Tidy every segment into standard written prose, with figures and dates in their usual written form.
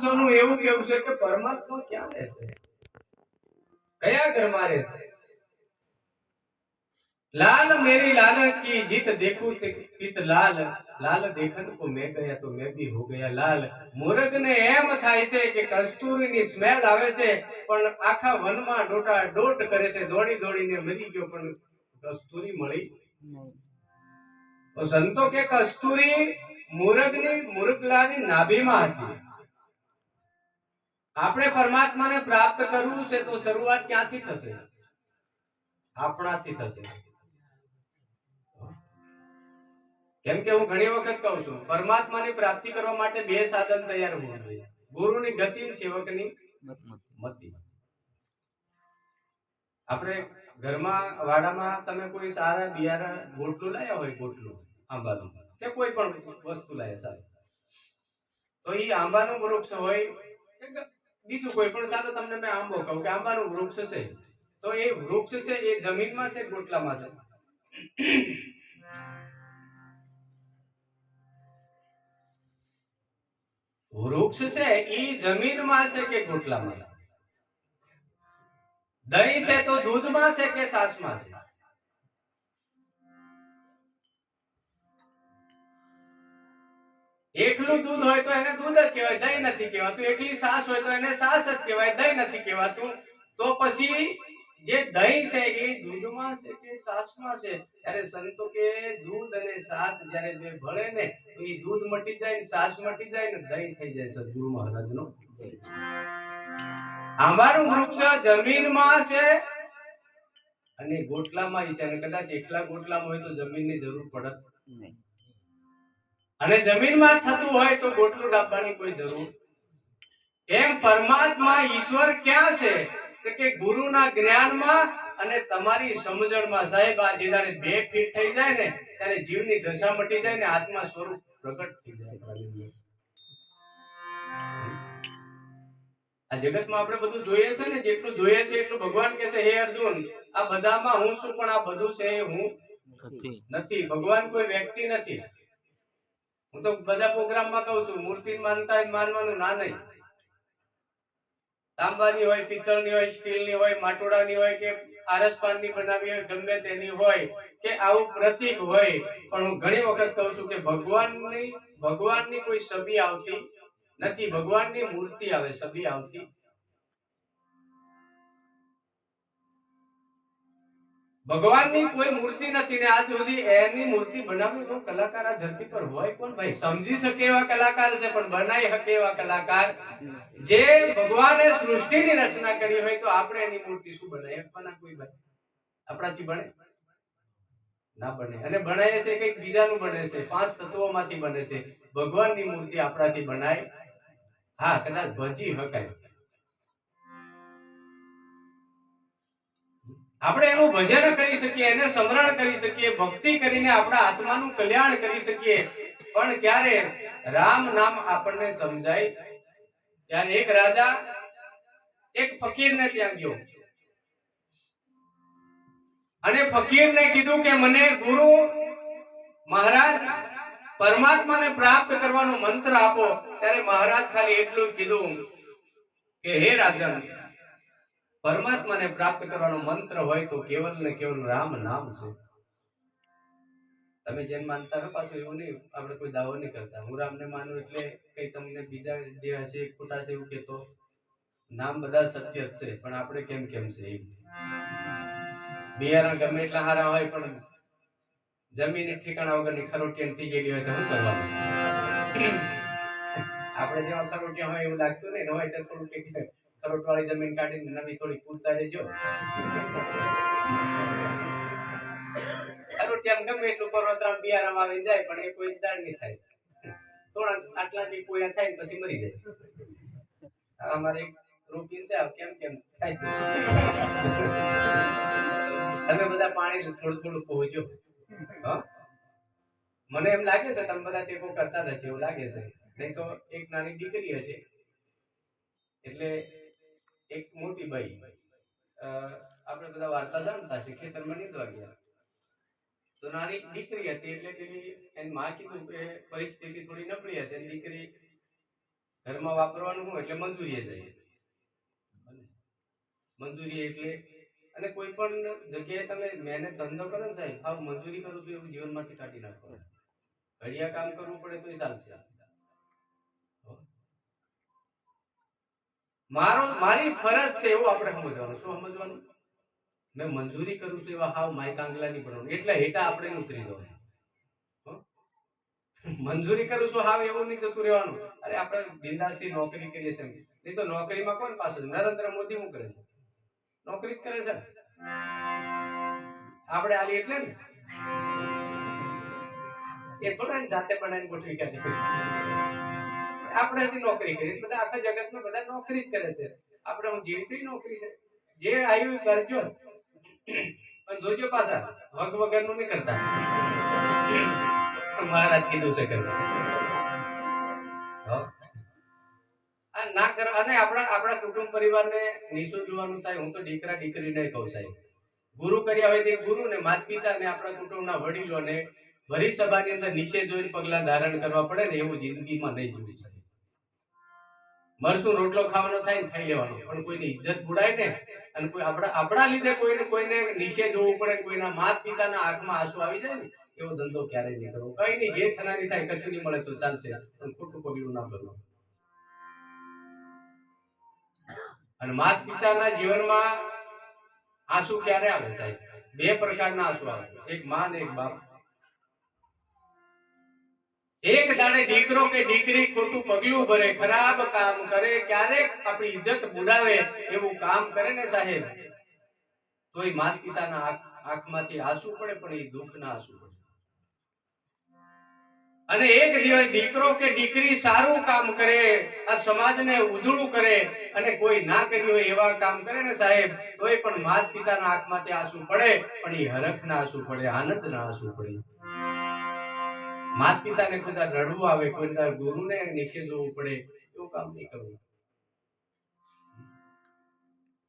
માણસોનું એવું કેવું છે કે પરમાત્મા ક્યાં રહેશે, કયા ઘરમાં રહેશે? लाल मेरी लाल की जीत देखूं तीत लाल, लाल देखन को मैं गया तो मैं भी हो गया लाल। मुर्ग ने एम થાય છે કે કસ્તુરીની સ્મેલ આવે છે, પણ આખા વનમાં ડોટા ડોટ કરે છે, દોડી દોડીને મરી ગયો પણ કસ્તુરી મળી નહીં। તો સંતો કે કસ્તુરી મુર્ગની મુર્ગલાની નાભીમાં હતી। આપણે પરમાત્માને પ્રાપ્ત કરવું છે તો શરૂઆત ક્યાંથી થશે? આપણાથી થશે। કેમ કે હું ઘણી વખત કહું છું, પરમાત્માની પ્રાપ્તિ કરવા માટે બે સાધન તૈયાર હોવું જોઈએ, ગુરુની ગતિ અને સેવકની મતિ। આપણે ઘરમાં વાડામાં તમે કોઈ સારા બિયારણ ગોટલું લાયા હોય, ગોટલું આંબાનું કે કોઈ પણ વસ્તુ લાયા સારી, તો એ આંબાનું વૃક્ષ હોય કે બીજું કોઈ પણ, સારું તમને મેં આંબો કહું કે આંબાનું વૃક્ષ છે, તો એ વૃક્ષ છે એ જમીનમાં છે ગોટલામાં છે? વૃક્ષ છે ઈ જમીનમાં છે કે ગોટલામાં છે? દહીં છે તો દૂધમાં છે કે છાશમાં છે? એકલું દૂધ હોય તો એને દૂધ જ કહેવાય, દહીં નથી કહેવાતું। એકલી છાશ હોય તો એને છાશ જ કહેવાય, દહીં નથી કહેવાતું। તો પછી જે દહીં છે એ દૂધમાં છે કે છાશમાં છે? ત્યારે સંતો કે દૂધ અને છાશ જ્યારે બે ભળે ને તો એ દૂધ મટી જાય ને છાશ મટી જાય ને દહીં થઈ જાય। સદગુરુ મહારાજનો આંબાનું વૃક્ષ જમીનમાં છે અને ગોટલામાં છે, અને કદાચ એકલા ગોટલામાં હોય તો જમીનની જરૂર પડે નહીં, અને જમીનમાં થતું હોય તો ગોટલું ડાબવાની કોઈ જરૂર। એમ પરમાત્મા ઈશ્વર ક્યાં છે? કે ગુરુના જ્ઞાનમાં અને તમારી સમજણમાં। સાહેબ આ જેદાડે બે ફીટ થઈ જાય ને ત્યારે જીવની દશા મટી જાય ને આત્મા સ્વરૂપ પ્રગટ થઈ જાય। આ જગતમાં આપણે બધું જોઈએ છે ને, જેટલું જોઈએ છે એટલું ભગવાન કહે છે, હે અર્જુન આ બધામાં હું છું, પણ આ બધું છે હું નથી। ભગવાન કોઈ વ્યક્તિ નથી। હું તો બધા પ્રોગ્રામમાં કહું છું, મૂર્તિ માનતા માનવાનું ના નહીં। તાંબાની હોય, પિત્તળની હોય, સ્ટીલની હોય, માટોડાની હોય કે આરસપાનની બનાવી હોય, ગમે તેની હોય કે આવું પ્રતીક હોય, પણ હું ઘણી વખત કહું છું કે ભગવાનની કોઈ છબી આવતી નથી, ભગવાનની મૂર્તિ આવે, છબી આવતી। ભગવાનની કોઈ મૂર્તિ નથી ને આજ સુધી એની મૂર્તિ બનાવી તો કલાકાર આ ધરતી પર હોય કોણ ભાઈ? સમજી શકે એવા કલાકાર છે, પણ બનાવી શકે એવા કલાકાર જે ભગવાને સૃષ્ટિની રચના કરી હોય તો આપણે એની મૂર્તિ શું બનાવી શકવાના? કોઈ ભાઈ આપણાથી બને ના બને, અને બનાવે છે કંઈક બીજાનું બને છે, પાંચ તત્વોમાંથી બને છે। ભગવાનની મૂર્તિ આપણાથી બનાય હા કદાચ ભજી શકાય, આપણે એનું ભજન કરી શકીએ, એને સ્મરણ કરી શકીએ, ભક્તિ કરીને આપણા આત્માનું કલ્યાણ કરી શકીએ, પણ ક્યારે રામ નામ આપણને સમજાય ત્યારે એક રાજા એક ફકીરને ત્યાં ગયો અને ફકીરને કીધું કે મને ગુરુ મહારાજ પરમાત્માને પ્રાપ્ત કરવાનો મંત્ર આપો। ત્યારે મહારાજ ખાલી એટલું કીધું કે હે રાજન, પરમાત્માને પ્રાપ્ત કરવાનો મંત્ર હોય તો કેવલ ને કેવલ રામ નામ છે। તમે જેમ માનતા હો પાછું એવું નહીં, આપણે કોઈ દાવો નહીં કરતા, હું રામને માનું એટલે કઈ તમને બીજા જે હશે ખોટા છે એવું કેતો, નામ બધા સત્ય જ છે, પણ આપણે કેમ કેમ છે એ બિયારણ ગમે એટલા હારા હોય પણ જમીન ઠેકાણા વગરની ખરોટિયા થઈ ગયેલી હોય તો શું કરવાનું? આપણે જેવા ખરોટિયા હોય એવું લાગતું નહીં, હોય તો થોડું કે ખરોટ વાળી જમીન કાઢીને નવી થોડી પૂરતા રહેજો। ખરોટિયા ગમે એટલું પર્વતરામ બિયારામ આવી જાય પણ એ કોઈ દાડ નહીં થાય, થોડા આટલા બી કોઈ થાય ને પછી મરી જાય। અમારે એક રૂટીન છે, કેમ કેમ થાય તમે બધા પાણી થોડું થોડું પહોંચો। મને એમ લાગે છે તમે બધા ટેકો કરતા હશે એવું લાગે છે, નહીં તો એક નાની દીકરી હશે એટલે એક મોટી બાઈ, આપણે બધા વાર્તા જાણતા છે, ખેતરમાં નીંદવા ગયા તો નાની દીકરી હતી એટલે પેલી એની માં કીધું કે પરિસ્થિતિ થોડી નબળી હશે, દીકરી ઘરમાં વાપરવાનું શું એટલે મંજૂરીએ જઈએ, મંજૂરી એટલે અને કોઈ પણ જગ્યાએ તમે મહેનત ધંધો કરો ને સાહેબ, આવ મજૂરી કરું તો એવું જીવનમાંથી કાઢી નાખો. ઘડિયા કામ કરવું પડે તોય ચાલશે. મારી ફરજ છે એવું આપણે સમજવાનું. શું સમજવાનું? મેં મંજૂરી કરું છું એવા હાવ માય કાંગલા નહીં ભણવાનું, એટલે હેઠા આપણે ઉતરી જવાનું. મંજૂરી કરું છું હાવ એવું નહીં જતું રહેવાનું. અરે આપણે બિંદાસથી નોકરી કરીએ છીએ, નહીં તો નોકરીમાં કોણ પાછળ? નરેન્દ્ર મોદી શું કરે છે? નોકરી કરે છે. આપણે આલી એટલે ને એ થોડા જાતે બનાવીને ગોઠવી કાઢી. આપણે હજી નોકરી કરી, બધા આખા જગતમાં બધા નોકરી જ કરે છે. આપણે હું જીવતી નોકરી છે, જે આવ્યું કરજો પણ જોજો પાછા વગ વગરનું નહીં કરતા. મહારાજ કીધું છે કરવા આ ના કર. અને આપણા કુટુંબ પરિવારને નીચું જોવાનું થાય. હું તો દીકરા દીકરીને કહું સાહેબ, ગુરુ કર્યા હોય તે ગુરુ ને માતા પિતા ને આપણા કુટુંબના વડીલોને ભરી સભાની અંદર નીચે જોઈને પગલા ધારણ કરવા પડે ને એવું જિંદગીમાં નહીં જોવું છે. મરસું રોટલો ખાવાનો થાય ને ખાઈ લેવાનો, પણ કોઈની ઇજ્જત બુડાય ને અને કોઈ આપણા લીધે કોઈને નીચે જોવું પડે, કોઈના માતા પિતાના આંખમાં આંસુ આવી જાય ને એવો ધંધો ક્યારેય નહીં કરવો. કઈ નહીં, જે થનારી થાય, કશું નહીં મળે તો ચાલશે, પણ ખોટું પગલું ના ભરવું. અને માતા પિતાના જીવનમાં આંસુ ક્યારે આવે સાહેબ? બે પ્રકારના આંસુ આવે, એક માં ને એક બાપ. એક દાડે દીકરો કે દીકરી ખોટું પગલું ભરે, ખરાબ કામ કરે, ક્યારેક આપણી ઇજ્જત બુડાવે એવું કામ કરે ને સાહેબ, તોય માતા પિતાના આંખમાંથી આંસુ પડે, પણ એ દુઃખના આંસુ પડે. અને એક દિવસ દીકરો કે દીકરી સારું કામ કરે, આ સમાજને ઉજળું કરે, અને કોઈ ના કર્યું હોય એવા કામ કરે ને સાહેબ, તોય પણ માતા પિતાના આંખમાંથી આંસુ પડે, પણ એ હરખના આંસુ પડે, આનંદના આંસુ પડે. માતા પિતાને કોઈ રડવું આવે, કોઈ ગુરુને નીચે જોવું પડે, એવું કામ નહીં કરવું.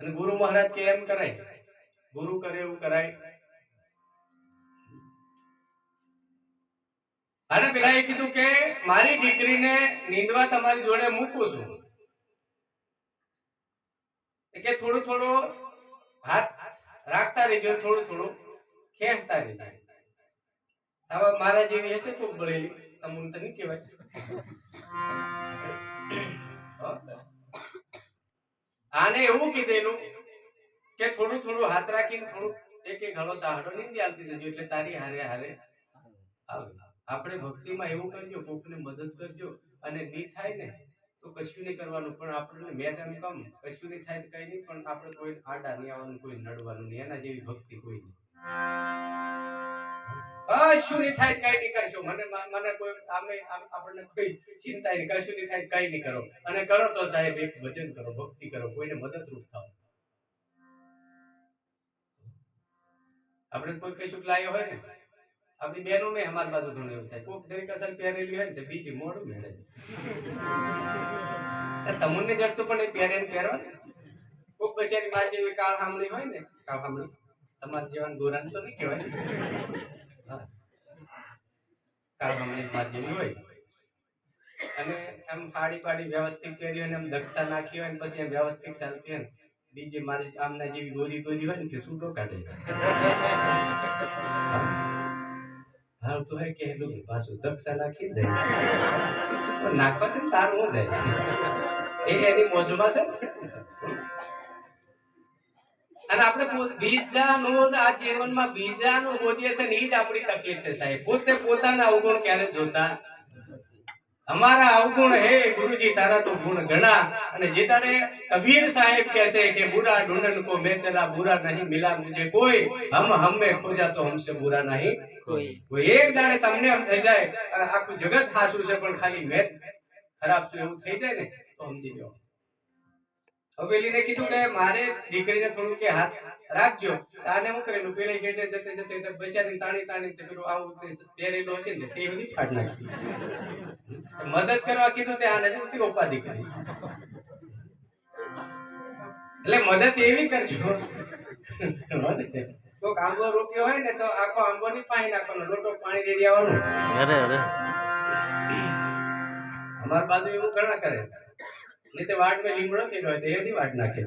અને ગુરુ મહારાજ કે એમ કરાય, ગુરુ કરે એવું કરાય. અને પેલા એ કીધું કે મારી દીકરીને નીંદવા તમારી જોડે મૂકું છું, કે થોડું થોડું હાથ રાખતા રહેજો, થોડું થોડું ખેંચતા રહેજો. હવે મારા જેવી હશે ખૂબ બળેલી, તમને તો નહીં કહેવાય. આને એવું કીધેલું કે થોડું થોડું હાથ રાખીને થોડું એક એક ઘણો સહારો નીંદી આપતી જજો, એટલે તારી હારે હારે આવે. આપણે ભક્તિમાં એવું કરજો, કોકને મદદ કરજો, અને નહીં થાય ને તો કશું નહીં કરવાનું. પણ આપણે મેં તેમ કમ કશું નહીં થાય કઈ નહીં, પણ આપણે કોઈ આડા નહીં આવવાનું, કોઈ નડવાનું નહીં. એના જેવી ભક્તિ કોઈ નહીં. કશું નહીં થાય કઈ નહીં કરશો, મને કોઈ આપણને કોઈ ચિંતા નહીં, કશું નહીં થાય કઈ નહીં કરો. અને કરો તો સાહેબ એક ભજન કરો, ભક્તિ કરો, કોઈને મદદરૂપ થાવ. આપણે કોઈ કશું લાયો હોય ને, આપણી બહેનો મેં અમારી બાજુ ઘણું એવું થાય, કોક દરેક અસર પહેરેલી હોય ને તો બીજી મોડું મેળે તમને જડતું પણ એ પહેરે પહેરવા ને. કોક બચારી મારી જેવી કાળ સાંભળી હોય ને, કાળ સાંભળી તમારા જેવા ગોરા તો નહીં કહેવાય, કાળ સાંભળી મારી જેવી હોય, અને એમ ફાડી પાડી વ્યવસ્થિત પહેરી હોય ને એમ દક્ષા નાખી હોય ને પછી એમ વ્યવસ્થિત ચાલતી હોય ને, બીજી મારી આમના જેવી ગોરી ગોરી હોય ને તે સૂટો કાઢે. હા તો હે કે પાછું દક્ષા નાખી દે, નાખવા દે તારું હું જાય એની મોજમાં છે. અને આપણે બીજાનું આ જીવનમાં બીજાનું બોલીએ છે ને એ જ આપણી તકલીફ છે સાહેબ. પોતે પોતાના અવગુણ ક્યારે જોતા, અમારા અવગુણ હે ગુરુજી તારા તો ગુણ ઘણા. અને જે તારે કબીર સાહેબ કહે છે કે બુરા ઢૂંઢન કો મેં ચલા, બુરા નહીં મિલા મુझे કોઈ, હમ હમે ખોજા તો હમસે બુરા નહીં કોઈ. એક દાડે તમને એમ થઈ જાય આખું જગત હાચું છે પણ ખાલી મેં ખરાબ છું એવું થઈ જાય ને તો સમજી જાઓ. હવેલીને કીધું કે મારે દીકરીને થોડું કે હાથ રાખજો. આને શું કરેલું, પેલે ગેટે જતે જતે બચારી તાણી તાણી પેલું આવું પહેરેલું હશે ને તે બધી ફાટ નાખી. મદદ કરવા કીધું તે આને જ ઉપાધિ કરી. એટલે મદદ એવી કરજો, કોક આંબો રોપ્યો હોય ને તો આખો આંબો ની પાણી નાખવાનો, લોટો પાણી રેડી આવવાનું. અમારી બાજુ એવું ઘણા કરે. નહીં તો વાટ મેં લીમડો થયેલો હોય તો એની વાટ નાખે.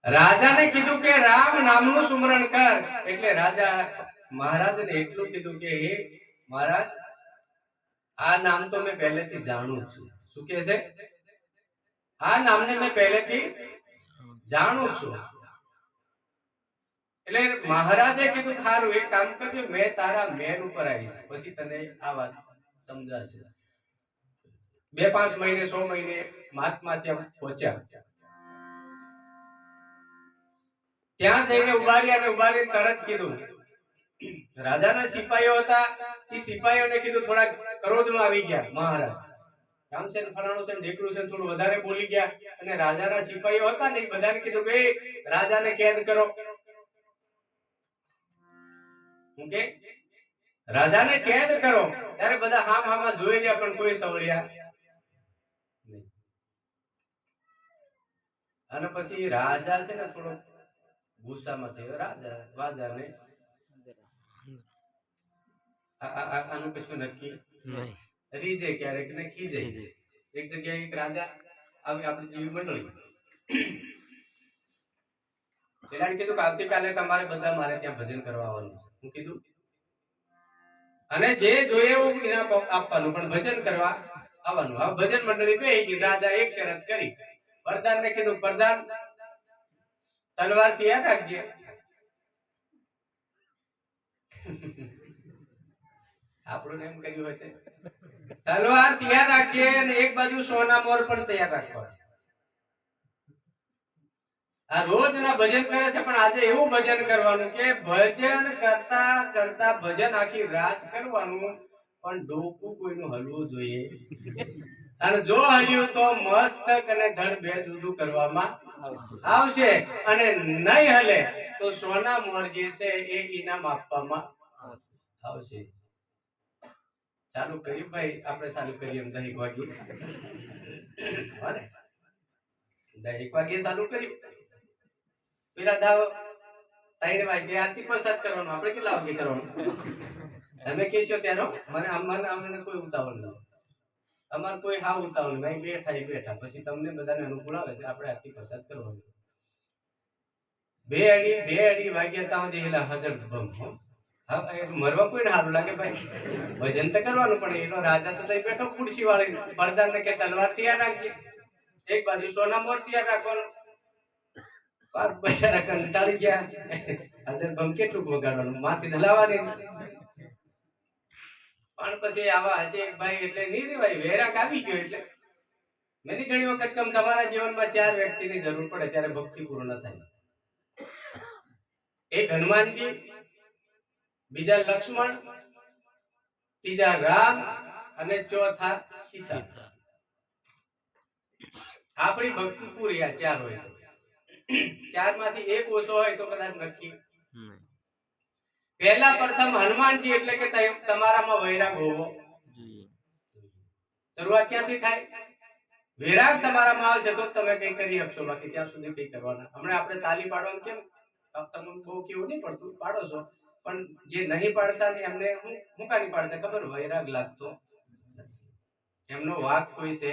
રાજાને કીધું કે રામ નામનું સુમરણ કર. એટલે રાજા મહારાજને એટલું કીધું કે હે મહારાજ, આ નામ તો મેં પહેલેથી જાણું છું. શું કહે છે? આ નામને મેં પહેલેથી જાણું છું. એટલે મહારાજે કીધું ખારું એક કામ કરજો, મેં તારા મહેલ ઉપર આવીશ પછી તને આ વાત સમજાશે. 2-5 મહિને 100 મહિને મહાત્મા ત્યાં પહોંચ્યા. ત્યાં જઈને ઉભા રહ્યા અને ઉભા રહીને તરત કીધું, રાજાના સિપાહીઓ હતા એ સિપાહીઓને કીધું, થોડા ક્રોધમાં આવી ગયા મહારાજ, કામ છે ને ફલાણું છે ને ઢેકડું છે, થોડું વધારે બોલી ગયા. અને રાજાના સિપાહીઓ હતા ને એ બધાને કીધું કે રાજાને કેદ કરો. કે રાજાને કેદ કરો. ત્યારે બધા હામ હામા જોઈ રહ્યા પણ કોઈ સવળ્યા નહીં. અને પછી રાજા છે ને થોડો ગુસ્સામાં થયો. રાજાને આનું કશું નક્કી નહીં. રીજે ક્યારેક ને ખીજે. એક જગ્યાએ એક રાજા આવી આપણી જેવી મંડળી, પેલાને કીધું કે આવતીકાલે તમારે બધા મારે ત્યાં ભજન કરવા આવવાનું. હું કીધું અને જે જોઈએ એવું ઇનામ આપવાનું, પણ ભજન કરવા આવવાનું. હવે ભજન મંડળી બેહી ગઈ. રાજા એક શરત કરી. પ્રધાનને કીધું, પ્રધાન તલવાર તૈયાર રાખજે. આપણું એમ કર્યું હોય તલવાર તૈયાર રાખજે અને એક બાજુ સોના મોર પણ તૈયાર રાખવા. આ રોજના ભજન કરે છે પણ આજે એવું ભજન કરવાનું કે ભજન કરતા કરતા ભજન આખી રાત કરવાનું, પણ ડોકું કોઈનું હલવું જોઈએ. અને જો હલ્યું તો મસ્તક અને ધડ બે જુદું કરવામાં આવશે, અને નહીં હલે તો સોના મોર જે છે એ ઇનામ આપવામાં આવશે. ચાલુ કર્યું ભાઈ, આપણે ચાલુ કરીએ એમ 10 વાગે. 10 વાગે ચાલુ કર્યું. પેલા દાવ 3 વાગે આરતી પ્રસાદ કરવાનો. આપણે કેટલા વાગે કરવાનું તમે કહેશો ત્યારો. મને કોઈ ઉતાવળ ન હોય. અમાર કોઈ હા ઉતાવળ નહીં. બેઠા પછી તમને બધાને અનુકૂળ આવે છે આપણે આરતી પ્રસાદ કરવાનો. 2 વાગ્યા ત્યાં દેલા હાજર ભમ. હા, મરવા કોઈને સારું લાગે ભાઈ, ભજન તો કરવાનું. પણ એનો રાજા તો તઈ બેઠો ખુરશી વાળી. પ્રધાનને કે તલવાર તૈયાર રાખજે, એક બાજુ સોના મોર તૈયાર રાખવાનું. પાર બચારા કંટાળી ગયા. હાજર ભમ કેટલું વગાડવાનું, માથે હલાવવાની. પણ પછી આવા હશે એક ભાઈ એટલે નહીં રેવાય. વૈરાગ આવી ગયો એટલે મેં ઘણી વખત કમ તમારા જીવનમાં 4 વ્યક્તિની જરૂર પડે ત્યારે ભક્તિ પૂર્ણ થાય. એક હનુમાનજી, બીજા લક્ષ્મણ, ત્રીજા રામ અને ચોથા સીતા. આપણી ભક્તિ પૂરી આ 4 હોય. 4 માંથી એક ઓછો હોય તો કદાચ નક્કી. પહેલા પ્રથમ હનુમાનજી એટલે કે તમારામાં વૈરાગ હોવો જોઈએ. શરૂઆત ક્યાંથી થાય? વૈરાગ તમારામાં આવશે તો તમે કઈ કરી શકશો, બાકી ત્યાં સુધી કઈ કરવાના. હમણાં આપણે તાલી પાડવાનું કેમ તમને બહુ કેવું નહીં પડતું, પાડો છો. પણ જે નહીં પાડતા ને એમને હું કાની પાડતા ખબર? વૈરાગ લાગતો. એમનો વાક કોઈ છે,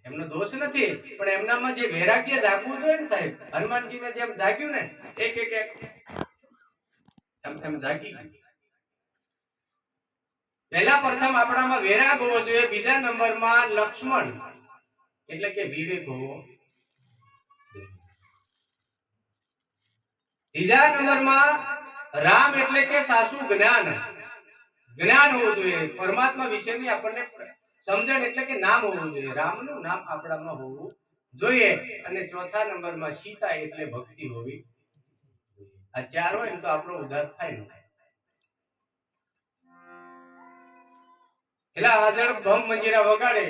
એમનો દોષ નથી, પણ એમનામાં જે વૈરાગ્ય જાગવું જોઈએ ને સાહેબ, હનુમાનજીને જેમ જાગ્યું ને એક એમ જાગી ગયું. પહેલા પ્રથમ આપણામાં વૈરાગ હોવો જોઈએ. બીજા નંબરમાં લક્ષ્મણ એટલે કે વિવેક હોવો. ત્રીજા નંબરમાં રામ એટલે કે સાસુ જ્ઞાન હોવું જોઈએ. પરમાત્મા વિશેની આપણને સમજણ એટલે કે નામ હોવું જોઈએ. રામનું નામ આપણામાં હોવું જોઈએ. અને ચોથા નંબરમાં સીતા એટલે ભક્તિ હોવી. આ 4 હોય ને તો આપણો ઉદ્ધાર થાય ને. પેલા હાજર ભમ મંજીરા વગાડે,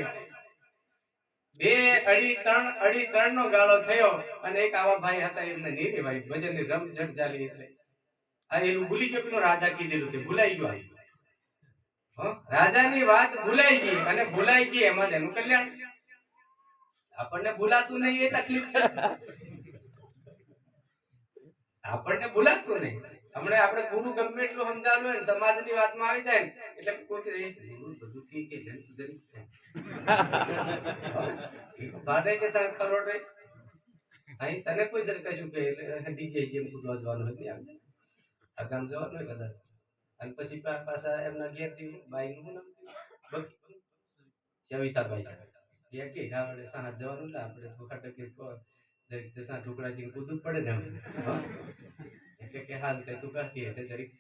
2 અડી 3 નો ગાળો થયો. અને એક આવા ભાઈ હતા, એમને નહીં રેવાય. ભજનની રમઝટ ચાલી એટલે આ એનું ભૂલી ગયો. રાજા કીધેલું તે ભૂલાઈ ગયો. રાજાની વાત ભૂલાઈ ગઈ, અને ભૂલાઈ ગઈ એમાં એનું કલ્યાણ. આપણને ભૂલાતું નહીં એ તકલીફ છે. આપણને ભૂલાતું નહીં હમણે આપણે ગુરુ ગમે એટલું સમજાવવાનું હોય ને સમાજની વાતમાં આવી જાય ને એટલે કોઈ કે ગુરુ બધું ઠીક છે જન જરી બાદે કે સર ખરોડ રે અહીં તને કોઈ જર કશું કે ડીજે જેમ કૂદવા જવાનું હોય ત્યાં આ ગામ જવાનું હોય કદાચ અને પછી પાછા એમના ઘેરથી બાઈનું નામ સવિતાબાઈ કે ગાવડે સાંજ જવાનું એટલે આપણે વખત કે દરેક દસના ઢોકળાજી કૂદવું પડે ને એટલે કે હાલ તે તું કરતી હશે જરીક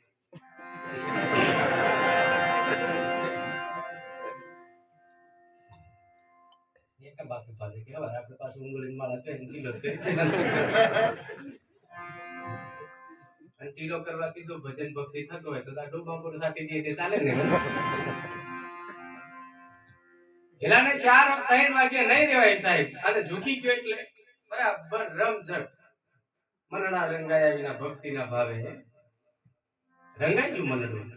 એક બાકી પાડે કે હવે આપણે પાછું ઊંઘળીને માળા પહેરીને ટીલો કરી અને ટીલો કરવાથી જો ભજન ભક્તિ થતો હોય તો આ ડોબા પર સાટી દે તે ચાલે ને એલાને 4-3 વાગે નહીં રહેવાય સાહેબ અને ઝૂકી ગયો એટલે બરાબર રમઝટ મનડા રંગાયા વિના ભક્તિના ભાવે રંગાઈ ગયું મનડું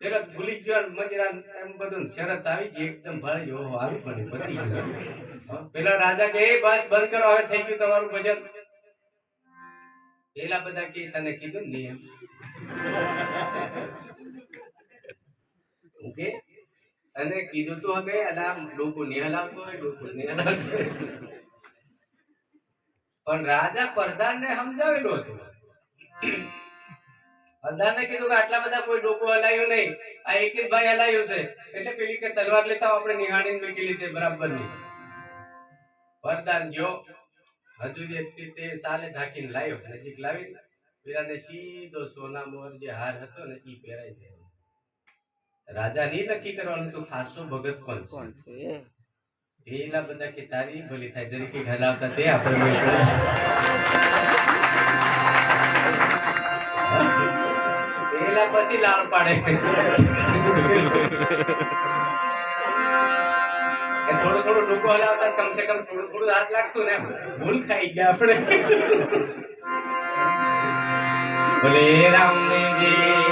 પેલા ભૂલી ગયો મજરા એમ બધું શરત આવી ગઈ એકદમ ભાઈ ઓહો આવી પડે પતી ગયું પેલા રાજા કે બસ બંધ કરો હવે થઈ ગયું તમારું ભજન પેલા બધા કે તને કીધું ને એમ ઓકે અને કીધું તો હવે અલા લોકો નિહલાવતો હોય લોકો નિહલાવતો પણ રાજા પ્રધાનને સમજાવેલું હતું પ્રધાનને કીધું કે આટલા બધા કોઈ ડોકો હલાયું નહીં આ એક જ ભાઈ હલાયું છે એટલે પેલી કે તલવાર લેતા આપણે નિહાળીને મેકેલી છે બરાબર નહીં પ્રધાન ગયો હજુ વ્યક્તિ તે સાલે ઢાંકીને લાવ્યો નજીક લાવી પેલાને સીધો સોના મોર જે હાર હતો ને ઈ પહેરાઈ દે રાજા ની નક્કી કરવાનું તો ખાસો ભગત કોણ છે પેલા બધા કે તારી ભલી થાય જરી કે હલાવતા તે આપણે પેલા પછી લાળ પાડે થોડું થોડું ડોકો હલાવતા કમસે કમ થોડું થોડું હાથ લાગતું ને ભૂલ ખાઈ ગયા આપણે ભલે રામદેવજી